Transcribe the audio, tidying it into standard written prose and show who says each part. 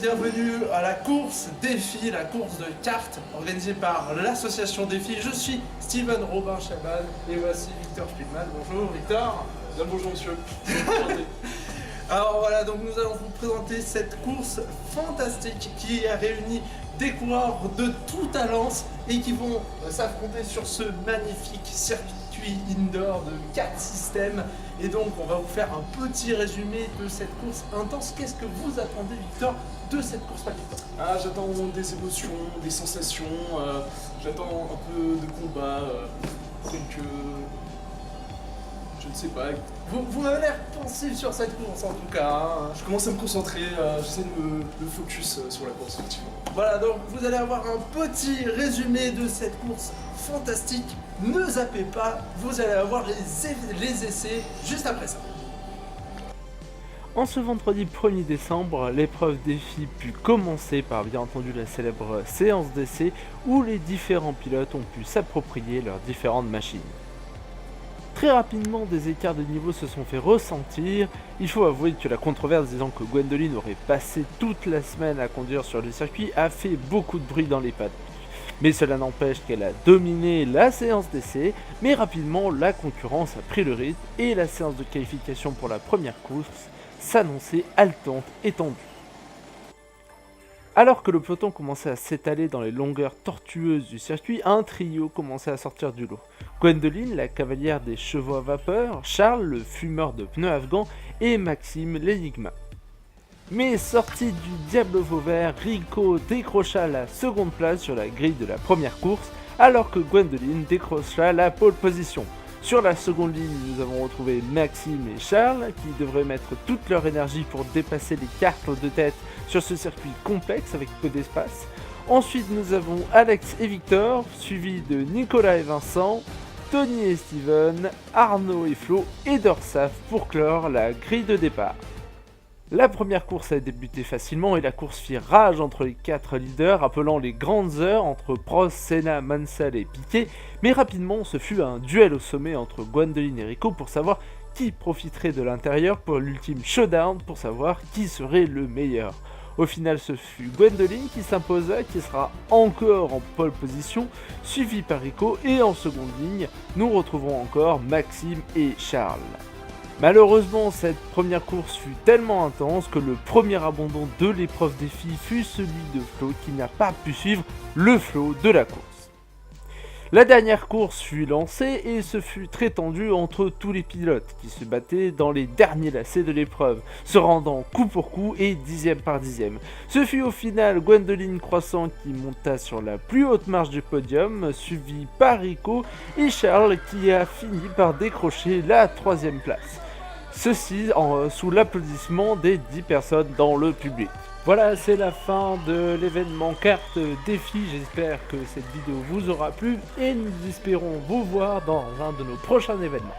Speaker 1: bienvenue à la course défi, la course de cartes organisée par l'association Défi. Je suis Steven Robin Chaban et voici Victor Spielmann. Bonjour Victor.
Speaker 2: Bien le bonjour monsieur.
Speaker 1: Alors voilà, donc nous allons vous présenter cette course fantastique qui a réuni des coureurs de tout talent et qui vont s'affronter sur ce magnifique circuit indoor de 4 systèmes. Et donc on va vous faire un petit résumé de cette course intense. Qu'est-ce que vous attendez, Victor, de cette course palpitante?
Speaker 2: J'attends des émotions, des sensations, j'attends un peu de combat, quelques... je ne sais pas.
Speaker 1: Vous m'avez l'air pensif sur cette course en tout cas. Hein.
Speaker 2: Je commence à me concentrer, j'essaie de me focus sur la course effectivement.
Speaker 1: Voilà, donc vous allez avoir un petit résumé de cette course fantastique. Ne zappez pas, vous allez avoir les essais juste après ça.
Speaker 3: En ce vendredi 1er décembre, l'épreuve défi put commencer par bien entendu la célèbre séance d'essai où les différents pilotes ont pu s'approprier leurs différentes machines. Très rapidement, des écarts de niveau se sont fait ressentir. Il faut avouer que la controverse disant que Gwendoline aurait passé toute la semaine à conduire sur le circuit a fait beaucoup de bruit dans les pattes. Mais cela n'empêche qu'elle a dominé la séance d'essai, mais rapidement la concurrence a pris le rythme et la séance de qualification pour la première course s'annonçait haletante et tendue. Alors que le peloton commençait à s'étaler dans les longueurs tortueuses du circuit, un trio commençait à sortir du lot. Gwendoline, la cavalière des chevaux à vapeur, Charles, le fumeur de pneus afghans, et Maxime, l'énigma. Mais sorti du Diable Vauvert, Rico décrocha la seconde place sur la grille de la première course, alors que Gwendoline décrocha la pole position. Sur la seconde ligne, nous avons retrouvé Maxime et Charles, qui devraient mettre toute leur énergie pour dépasser les cartes de tête sur ce circuit complexe avec peu d'espace. Ensuite, nous avons Alex et Victor, suivis de Nicolas et Vincent, Tony et Steven, Arnaud et Flo et Dorsaf pour clore la grille de départ. La première course a débuté facilement et la course fit rage entre les 4 leaders, appelant les grandes heures entre Prost, Senna, Mansell et Piquet, mais rapidement ce fut un duel au sommet entre Gwendoline et Rico pour savoir qui profiterait de l'intérieur pour l'ultime showdown pour savoir qui serait le meilleur. Au final, ce fut Gwendoline qui s'imposa, qui sera encore en pole position, suivi par Rico, et en seconde ligne, nous retrouverons encore Maxime et Charles. Malheureusement, cette première course fut tellement intense que le premier abandon de l'épreuve défi fut celui de Flo qui n'a pas pu suivre le flow de la course. La dernière course fut lancée et ce fut très tendu entre tous les pilotes qui se battaient dans les derniers lacets de l'épreuve, se rendant coup pour coup et dixième par dixième. Ce fut au final Gwendoline Croissant qui monta sur la plus haute marche du podium, suivi par Rico et Charles qui a fini par décrocher la 3e place. Ceci sous l'applaudissement des 10 personnes dans le public. Voilà, c'est la fin de l'événement carte défi. J'espère que cette vidéo vous aura plu et nous espérons vous voir dans un de nos prochains événements.